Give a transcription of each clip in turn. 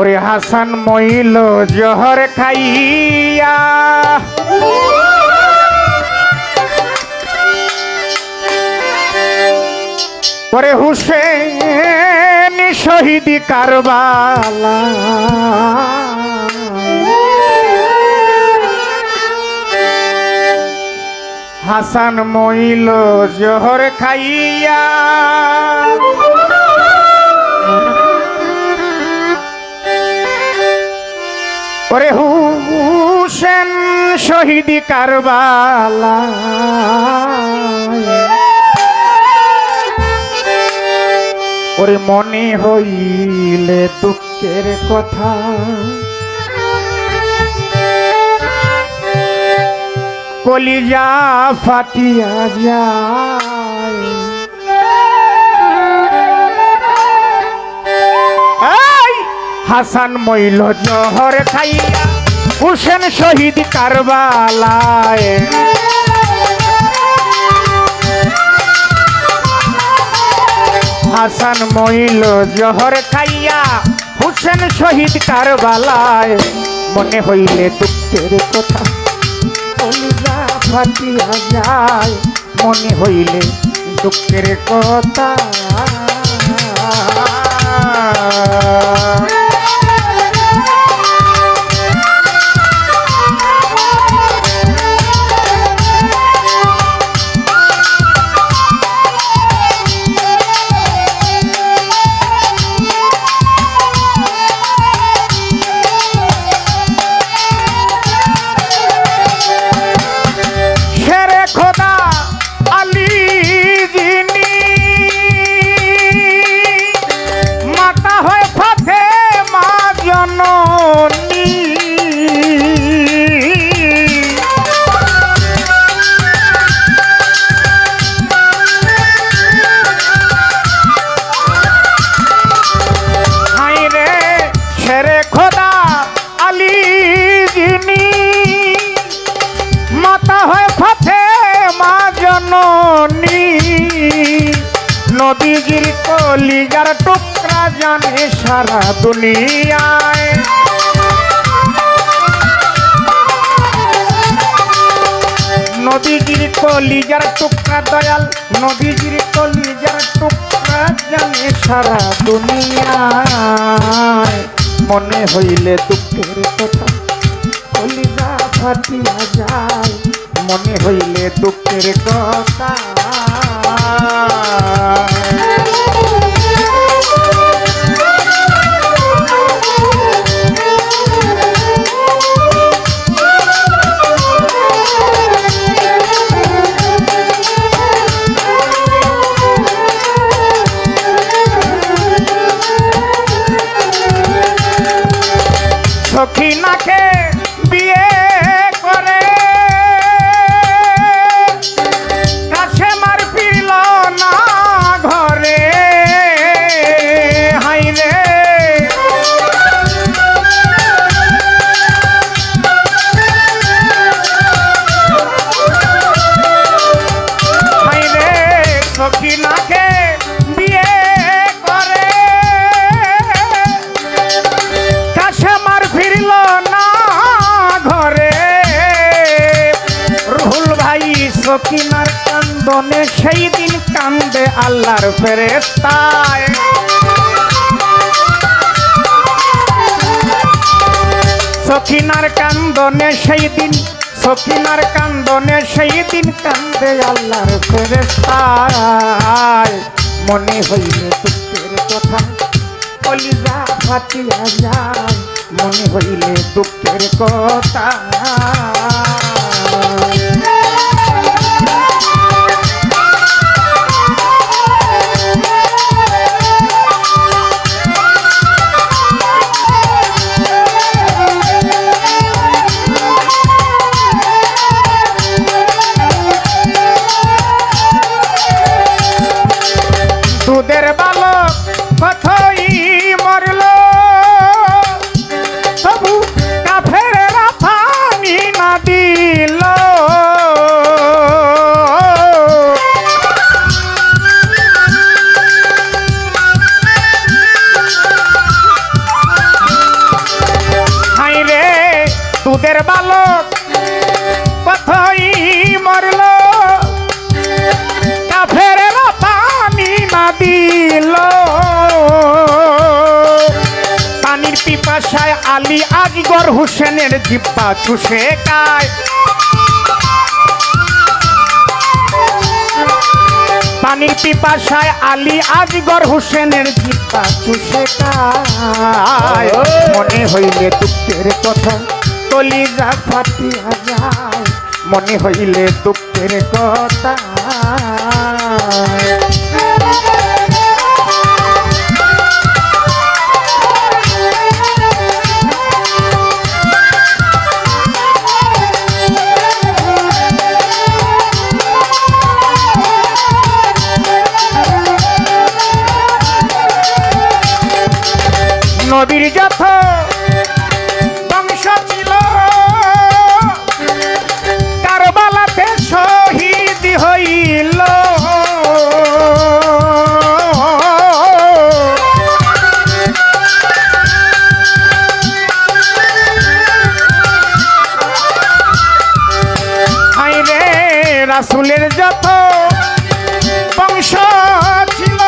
ওরে হাসান মইল জহর খাইয়া ওরে হুসেন শহীদ কারবালা হাসান মইল জহর খাইয়া ওরে হুসেন শহীদ কারবালা ওরে মনে হইলে দুঃখের কথা কলিজা ফাটিয়া যায় হাসান মইল জহর খাইয়া হুসেন শহীদ কারবালায় হাসান মইল জহর খাইয়া হুসেন শহীদ কারবালায় মনে হইলে দুঃখের কথা কলিজা ফাটিয়া যায় মনে হইলে দুঃখের কথা নবীজির কলিজার টুকরা জানে সারা দুনিয়ায় নবীজির কলিজার টুকরা দয়াল নবীজির কলিজার টুকরা জানে সারা দুনিয়ায় মনে হইলে দুঃখের কথা কলিজা ফাটিয়া যায় মনে হইলে দুঃখের কথা সখিনাকে বিয়ে করে কাছে মার ফিরল না ঘরে হাইরে হাইরে সখিনাকে বিয়ে করে কাছে মার ফিরল না ঘরে রুহুল ভাই সকিনার কান্দনে সেই দিন কান্দে আল্লাহর ফেরেশতায় সকিনার কান্দনে সেই দিন সকিনার কান্দনে সেই দিন কান্দে আল্লাহর ফেরেশতায় মনে হইলে দুঃখের কথা কলিজা ফাটিয়া যায় মনে হইলে দুঃখের কথা দুধের বালক কতই মরল তবু কাফেরেরা পানি না দি দুধের বালক পথই মরল, কাফেরেরা পানি না দিল। পানির পিপাসায় আলী আকবর হোসেনের জিহ্বা চুষে খায়। পানির পিপাসায় আলী আকবর হোসেনের জিহ্বা চুষে খায়। মনে হইলে দুঃখের কথা কলিজা ফাটিয়া যায়, মনে হইলে দুঃখের কথা। নবীর যত বংশ ছিল কারবালাতে শহীদ হইল। হায়রে রাসূলের যত বংশ ছিল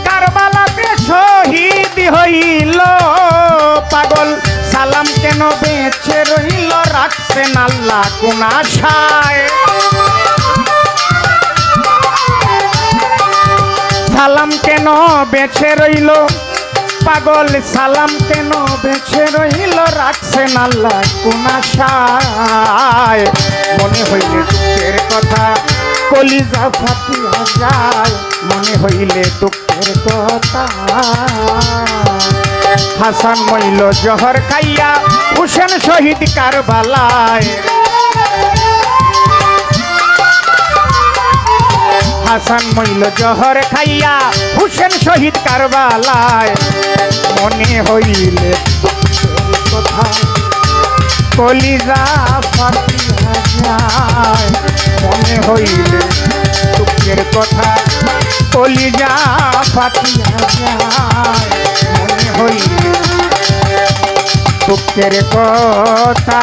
কারবালাতে শহীদ হইল। পাগল সালাম কেন বেঁচে রইল, রাখছেন আল্লাহ কোন আশায়। সালাম কেন বেঁচে রইল, পাগল সালাম কেন বেঁচে রইল, রাখছেন আল্লাহ কোন আশায়। মনে হইলে দুঃখের কথা কলিজা ফাটিয়া যায়, মনে হইলে দুঃখের কথা। হাসান মইল জহর খাইয়া হোসেন শহীদ কারবালায়। হাসান মইল জহর খাইয়া হোসেন শহীদ কারবালায়। মনে হইলে দুঃখের কথা কলিজা ফাটিয়া যায়, মনে হইলে দুঃখের কথা কলিজা ফাটিয়া যায়, মনে হইলে দুঃখের কথা।